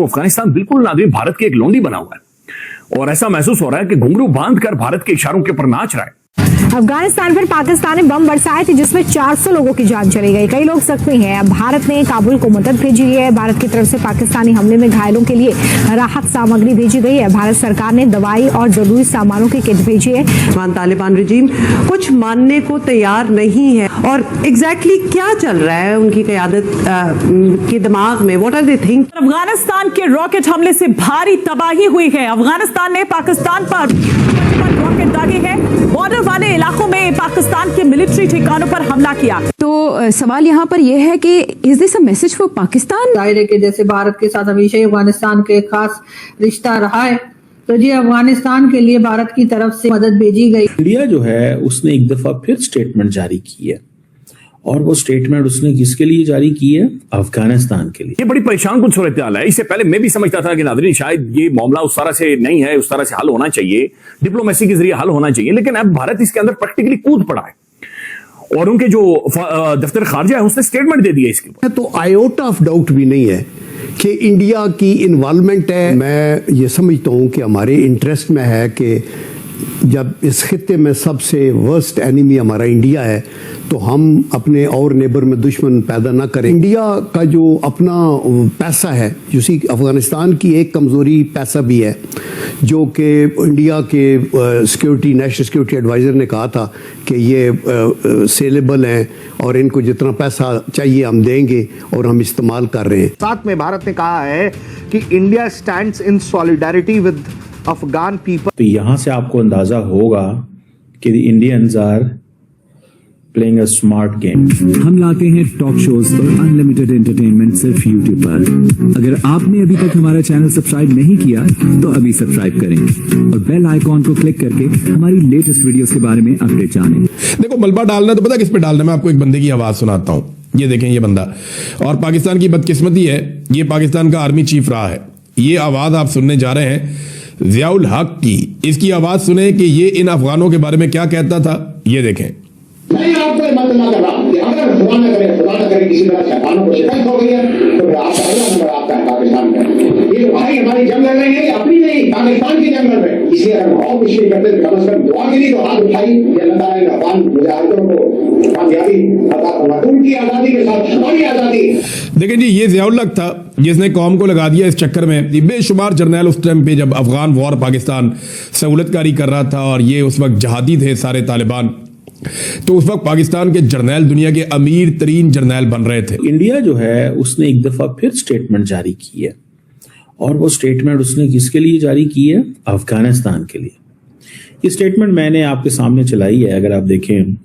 तो अफगानिस्तान बिल्कुल नादरी भारत की एक लोंडी बना हुआ है और ऐसा महसूस हो रहा है कि घुंघरू बांधकर भारत के इशारों के ऊपर नाच रहा है। अफगानिस्तान पर पाकिस्तान ने बम बरसाए थे जिसमें 400 लोगों की जान चली गई, कई लोग जख्मी हैं। अब भारत ने काबुल को मदद भेजी है। भारत की तरफ से पाकिस्तानी हमले में घायलों के लिए राहत सामग्री भेजी गई है। भारत सरकार ने दवाई और जरूरी सामानों की किट भेजी है। तालिबान रिजीम कुछ मानने को तैयार नहीं है और एग्जैक्टली क्या चल रहा है उनकी क़यादत के दिमाग में, what are they think. Afghanistan के रॉकेट हमले से भारी तबाही हुई है। अफगानिस्तान ने पाकिस्तान पर रॉकेट दागे हैं। बॉर्डर वाले इलाकों में पाकिस्तान के मिलिट्री ठिकानों पर हमला किया। तो सवाल यहाँ पर यह है कि is this a message for Pakistan? जाहिर है कि जैसे भारत के साथ हमेशा ही अफगानिस्तान के खास रिश्ता रहा है, तो जी अफगानिस्तान के लिए भारत की तरफ से मदद भेजी गई। इंडिया जो है उसने एक दफा फिर स्टेटमेंट जारी की है और वो स्टेटमेंट उसने किसके लिए जारी की है? अफगानिस्तान के लिए। ये बड़ी परेशान कुछ सूरत हाल है। इससे पहले मैं भी समझता था कि नाज़रीन शायद ये मामला उस तरह से नहीं है, उस तरह से हल होना चाहिए, डिप्लोमेसी के जरिए हल होना चाहिए, लेकिन अब भारत इसके अंदर प्रैक्टिकली कूद पड़ा है और उनके जो दफ्तर खारजा है उसने स्टेटमेंट दे दिया इसके ऊपर। तो आयोटा ऑफ डाउट भी नहीं है कि इंडिया की इन्वॉल्वमेंट है। मैं ये समझता हूँ कि हमारे इंटरेस्ट में है कि जब इस खित्ते में सबसे वर्स्ट एनिमी हमारा इंडिया है तो हम अपने और नेबर में दुश्मन पैदा ना करें। इंडिया का जो अपना पैसा है, उसी अफगानिस्तान की एक कमज़ोरी पैसा भी है, जो कि इंडिया के सिक्योरिटी नेशनल सिक्योरिटी एडवाइज़र ने कहा था कि ये सेलेबल हैं और इनको जितना पैसा चाहिए हम देंगे और हम इस्तेमाल कर रहे हैं। साथ में भारत ने कहा है कि India stands in solidarity with Afghan people. तो यहां से आपको अंदाजा होगा कि the Indians are playing a smart game. हम लाते हैं टॉक शोज और अनलिमिटेड एंटरटेनमेंट सिर्फ यूट्यूब पर। अगर आपने अभी तक हमारा चैनल सब्सक्राइब नहीं किया तो अभी सब्सक्राइब करें और बेल आइकॉन को क्लिक करके हमारी लेटेस्ट वीडियोस के बारे में अपडेट जानें। देखो मलबा डालना तो पता किस पे डालना, मैं आपको एक बंदे की आवाज सुनाता हूँ। ये देखें ये बंदा, और पाकिस्तान की बदकिस्मती है ये पाकिस्तान का आर्मी चीफ रहा है। ये आवाज आप सुनने जा रहे हैं ज़ियाउल हक की। इसकी आवाज सुने कि ये इन अफगानों के बारे में क्या कहता था। ये देखें। मैं आपको मत ना कर रहा कि अगर खुदा न करे किसी तरह से अफगानों को शिकस्त हो गई है तो फिर आपका अगला नंबर आपका पाकिस्तान में। ये भाई हमारी जंग लड़ रहे हैं, अपनी नहीं पाकिस्तान की जंग लड़ रहे हैं। इसलिए अगर और कुछ नहीं करते कम से कम दुआ के लिए तो हाथ उठाई। अल्लाह ताला ने अफगान मुजाहिदों को कामयाबी अता फरमाए, उनकी आजादी के साथ हमारी आजादी। देखिए जी ये ज़ियाउल हक था जिसने कौम को लगा दिया इस चक्कर में। बेशुमार जर्नैल उस टाइम पे जब अफगान वॉर पाकिस्तान सहूलतकारी कर रहा था और ये उस वक्त जहादी थे सारे तालिबान, तो उस वक्त पाकिस्तान के जर्नैल दुनिया के अमीर तरीन जर्नैल बन रहे थे। इंडिया जो है उसने एक दफा फिर स्टेटमेंट जारी की है और वो स्टेटमेंट उसने किसके लिए जारी की है? अफगानिस्तान के लिए। ये स्टेटमेंट मैंने आपके सामने चलाई है। अगर आप देखें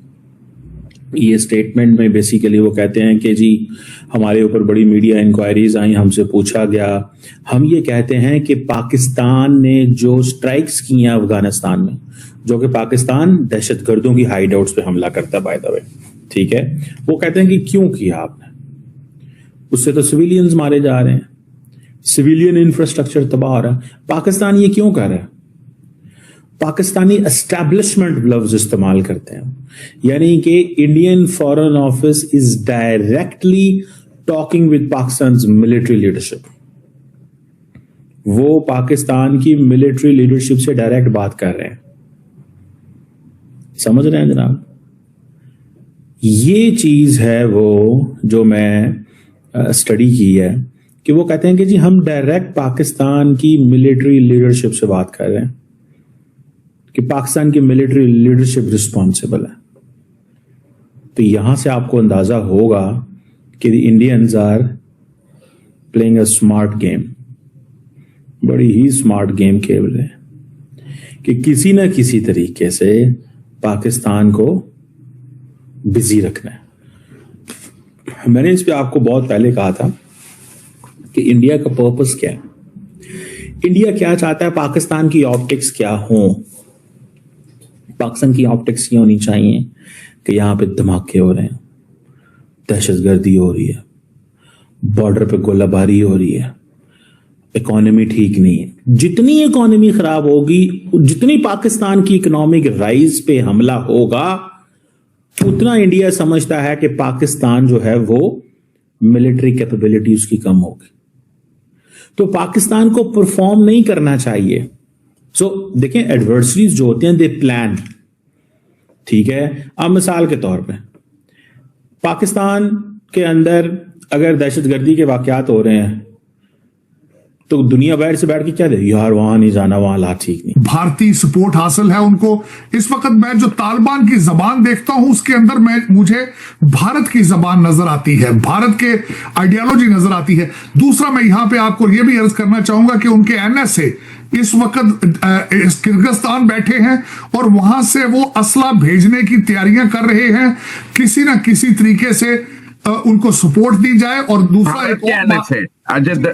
ये स्टेटमेंट में बेसिकली वो कहते हैं कि जी हमारे ऊपर बड़ी मीडिया इंक्वायरीज आई, हमसे पूछा गया, हम ये कहते हैं कि पाकिस्तान ने जो स्ट्राइक्स की हैं अफगानिस्तान में, जो कि पाकिस्तान दहशतगर्दों की हाइड आउट्स पे हमला करता है बाय द वे, ठीक है, वो कहते हैं कि क्यों किया आपने? उससे तो सिविलियंस मारे जा रहे हैं, सिविलियन इंफ्रास्ट्रक्चर तबाह हो रहा है। पाकिस्तान ये क्यों कर रहा है? पाकिस्तानी एस्टैब्लिशमेंट लफ्ज इस्तेमाल करते हैं, यानी कि Indian foreign office is directly talking with Pakistan military leadership. वो पाकिस्तान की मिलिट्री लीडरशिप से डायरेक्ट बात कर रहे हैं। समझ रहे हैं जनाब? ये चीज है वो जो मैं स्टडी की है कि वो कहते हैं कि जी हम डायरेक्ट पाकिस्तान की मिलिट्री लीडरशिप से बात कर रहे हैं कि पाकिस्तान की मिलिट्री लीडरशिप रिस्पॉन्सिबल है। तो यहां से आपको अंदाजा होगा कि the Indians are playing a smart game. बड़ी ही स्मार्ट गेम खेल रहे हैं कि किसी ना किसी तरीके से पाकिस्तान को बिजी रखना है। मैंने इस पे आपको बहुत पहले कहा था कि इंडिया का पर्पस क्या है, इंडिया क्या चाहता है, पाकिस्तान की ऑप्टिक्स क्या हो। पाकिस्तान की ऑप्टिक्स ये होनी चाहिए कि यहां पे धमाके हो रहे हैं, दहशतगर्दी हो रही है, बॉर्डर पे गोलाबारी हो रही है, इकोनॉमी ठीक नहीं है। जितनी इकोनॉमी खराब होगी, जितनी पाकिस्तान की इकोनॉमिक राइज पे हमला होगा, उतना इंडिया समझता है कि पाकिस्तान जो है वो मिलिट्री कैपेबिलिटी उसकी कम होगी। तो पाकिस्तान को परफॉर्म नहीं करना चाहिए। सो देखें, एडवर्सरीज जो होते हैं दे प्लान, ठीक है। अब मिसाल के तौर पे पाकिस्तान के अंदर अगर दहशतगर्दी के वाकयात हो रहे हैं तो दुनिया बाहर से बैठ के क्या दे, यार वहां नहीं जाना, वहां हालात ठीक नहीं। भारतीय सपोर्ट हासिल है उनको। इस वक्त मैं जो तालिबान की जबान देखता हूं उसके अंदर मुझे भारत की जबान नजर आती है, भारत के आइडियोलॉजी नजर आती है। दूसरा, मैं यहां पे आपको यह भी अर्ज करना चाहूंगा कि उनके एनएसए इस वक्त किर्गिस्तान बैठे हैं और वहां से वो असला भेजने की तैयारियां कर रहे हैं। किसी ना किसी तरीके से उनको सपोर्ट दी जाए। और दूसरा एक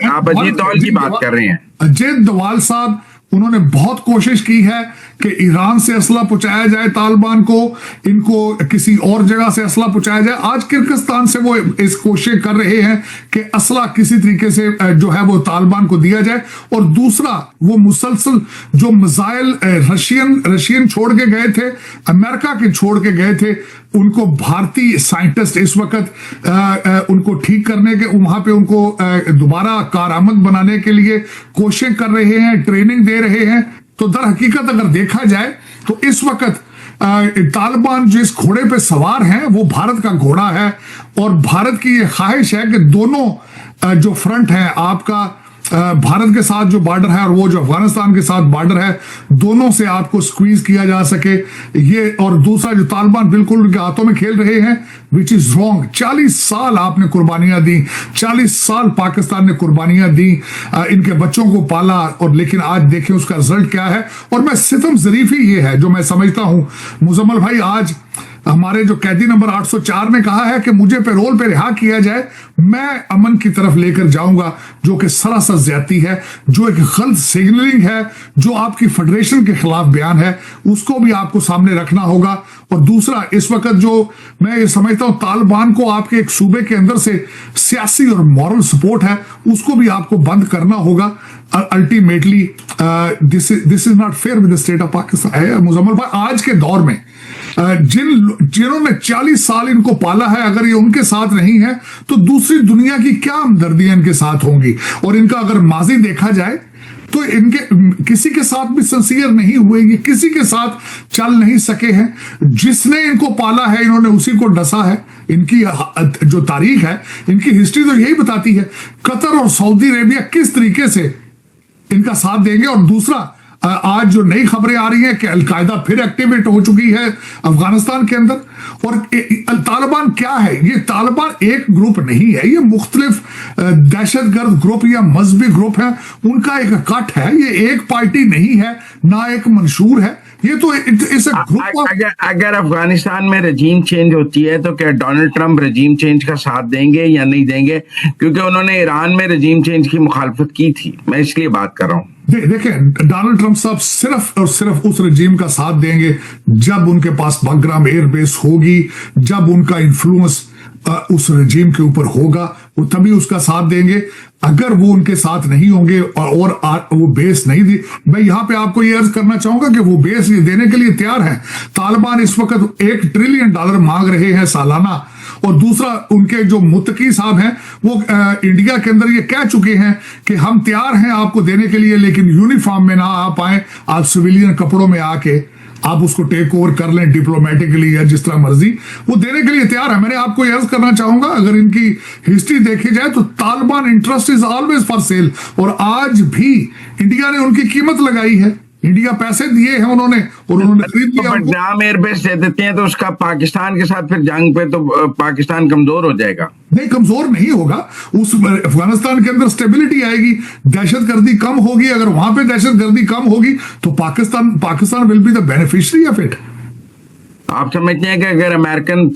आप अजीत डोवाल की बात कर रहे हैं। अजीत डोवाल साहब, उन्होंने बहुत कोशिश की है कि ईरान से असला पहुंचाया जाए तालिबान को, इनको किसी और जगह से असला पहुंचाया जाए। आज किर्गिस्तान से वो इस कोशिश कर रहे हैं कि असला किसी तरीके से जो है वो तालिबान को दिया जाए। और दूसरा, वो मुसलसल जो मिसाइल रशियन छोड़ के गए थे, अमेरिका के छोड़ के गए थे, उनको भारतीय साइंटिस्ट इस वक्त उनको ठीक करने के, वहां पे उनको दोबारा कारआमद बनाने के लिए कोशिश कर रहे हैं, ट्रेनिंग दे रहे हैं। तो दर हकीकत अगर देखा जाए तो इस वक्त तालिबान जिस घोड़े पे सवार हैं वो भारत का घोड़ा है। और भारत की ये ख्वाहिश है कि दोनों जो फ्रंट है आपका, भारत के साथ जो बॉर्डर है और वो जो अफगानिस्तान के साथ बॉर्डर है, दोनों से आपको स्क्वीज किया जा सके ये। और दूसरा, जो तालिबान बिल्कुल उनके हाथों में खेल रहे हैं, विच इज रॉन्ग। 40 साल आपने कुर्बानियां दी, 40 साल पाकिस्तान ने कुर्बानियां दी, इनके बच्चों को पाला, और लेकिन आज देखें उसका रिजल्ट क्या है। और मैं सितम ज़रीफी ये है जो मैं समझता हूं, मुजम्मल भाई, आज हमारे जो कैदी नंबर 804 ने कहा है कि मुझे पैरोल पे रिहा किया जाए, मैं अमन की तरफ लेकर जाऊंगा, जो कि सरासर ज्यादती है, जो एक गलत सिग्नलिंग है, जो आपकी फेडरेशन के खिलाफ बयान है, उसको भी आपको सामने रखना होगा। और दूसरा, इस वक्त जो मैं ये समझता हूं तालिबान को आपके एक सूबे के अंदर से सियासी और मॉरल सपोर्ट है, उसको भी आपको बंद करना होगा। Ultimately this is not fair with the state of Pakistan. Muzammil भाई, आज के दौर में जिन्होंने 40 साल इनको पाला है, अगर ये उनके साथ नहीं है तो दूसरी दुनिया की क्या हमदर्दियां इनके साथ होंगी। और इनका अगर माजी देखा जाए तो इनके किसी के साथ भी सिंसियर नहीं हुए, किसी के साथ चल नहीं सके हैं। जिसने इनको पाला है इन्होंने उसी को डसा है। इनकी जो तारीख है, इनकी हिस्ट्री तो यही बताती है कतर और सऊदी अरेबिया किस तरीके से इनका साथ देंगे। और दूसरा, आज जो नई खबरें आ रही हैं कि अलकायदा फिर एक्टिवेट हो चुकी है अफगानिस्तान के अंदर। और तालिबान क्या है? ये तालिबान एक ग्रुप नहीं है, ये मुख्तलिफ दहशतगर्द ग्रुप या मजहबी ग्रुप है, उनका एक कट है। ये एक पार्टी नहीं है, ना एक मंशूर है, ये तो इस ग्रुप। अगर अफगानिस्तान में रजीम चेंज होती है तो क्या डोनाल्ड ट्रंप रजीम चेंज का साथ देंगे या नहीं देंगे? क्योंकि उन्होंने ईरान में रजीम चेंज की मुखालफत की थी, मैं इसलिए बात कर रहा हूं। देखें, डोनाल्ड ट्रंप साहब सिर्फ और सिर्फ उस रजीम का साथ देंगे जब उनके पास बग्राम एयरबेस होगी, जब उनका इन्फ्लुएंस उस रजीम के ऊपर होगा, वो तभी उसका साथ देंगे। अगर वो उनके साथ नहीं होंगे और वो बेस नहीं दी, मैं यहां पे आपको ये अर्ज करना चाहूंगा कि वो बेस ये देने के लिए तैयार है। तालिबान इस वक्त $1 ट्रिलियन मांग रहे हैं सालाना। और दूसरा, उनके जो मुत्तकी साहब हैं वो इंडिया के अंदर ये कह चुके हैं कि हम तैयार हैं आपको देने के लिए, लेकिन यूनिफॉर्म में ना आ पाए, आप सिविलियन कपड़ों में आके आप उसको टेक ओवर कर लें डिप्लोमेटिकली या जिस तरह मर्जी, वो देने के लिए तैयार है। मैंने आपको ये अर्ज करना चाहूंगा, अगर इनकी हिस्ट्री देखी जाए तो Taliban interest is always for sale. और आज भी इंडिया ने उनकी कीमत लगाई है, इंडिया पैसे दिए हैं उन्होंने और उन्होंने खरीद लिया। बग्राम एयरबेस दे देते हैं तो उसका पाकिस्तान के साथ फिर जंग पे तो पाकिस्तान कमजोर हो जाएगा। नहीं, कमजोर नहीं होगा, उस अफगानिस्तान के अंदर स्टेबिलिटी आएगी, दहशतगर्दी कम होगी। अगर वहां पे दहशतगर्दी कम होगी तो Pakistan will be the beneficiary of it. आप समझते हैं कि अगर अमेरिकन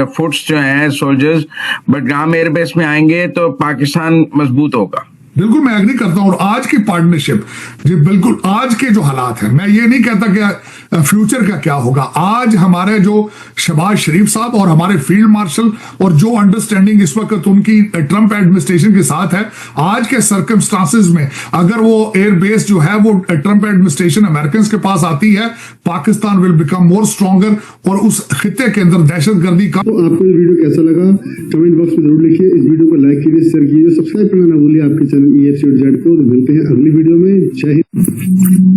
फुट्स जो हैं सोल्जर्स बग्राम एयरबेस में आएंगे तो पाकिस्तान मजबूत होगा? बिल्कुल, मैं एग्री करता हूं। और आज की पार्टनरशिप जी, बिल्कुल आज के जो हालात हैं, मैं ये नहीं कहता कि फ्यूचर का क्या होगा। आज हमारे जो शहबाज शरीफ साहब और हमारे फील्ड मार्शल और जो अंडरस्टैंडिंग इस वक्त उनकी ट्रंप एडमिनिस्ट्रेशन के साथ है, आज के सर्कमस्टांसेस में अगर वो एयरबेस जो है वो ट्रंप एडमिनिस्ट्रेशन अमेरिकन के पास आती है, Pakistan will become more stronger और उस खित्ते के अंदर दहशतगर्दी का। तो आपको ये वीडियो कैसा लगा कमेंट बॉक्स में जरूर लिखिए। इस वीडियो को लाइक कीजिए, शेयर कीजिए, सब्सक्राइब करना ना भूलिए आपके channel channel EA to Z को। मिलते हैं अगली वीडियो में। जय हिंद।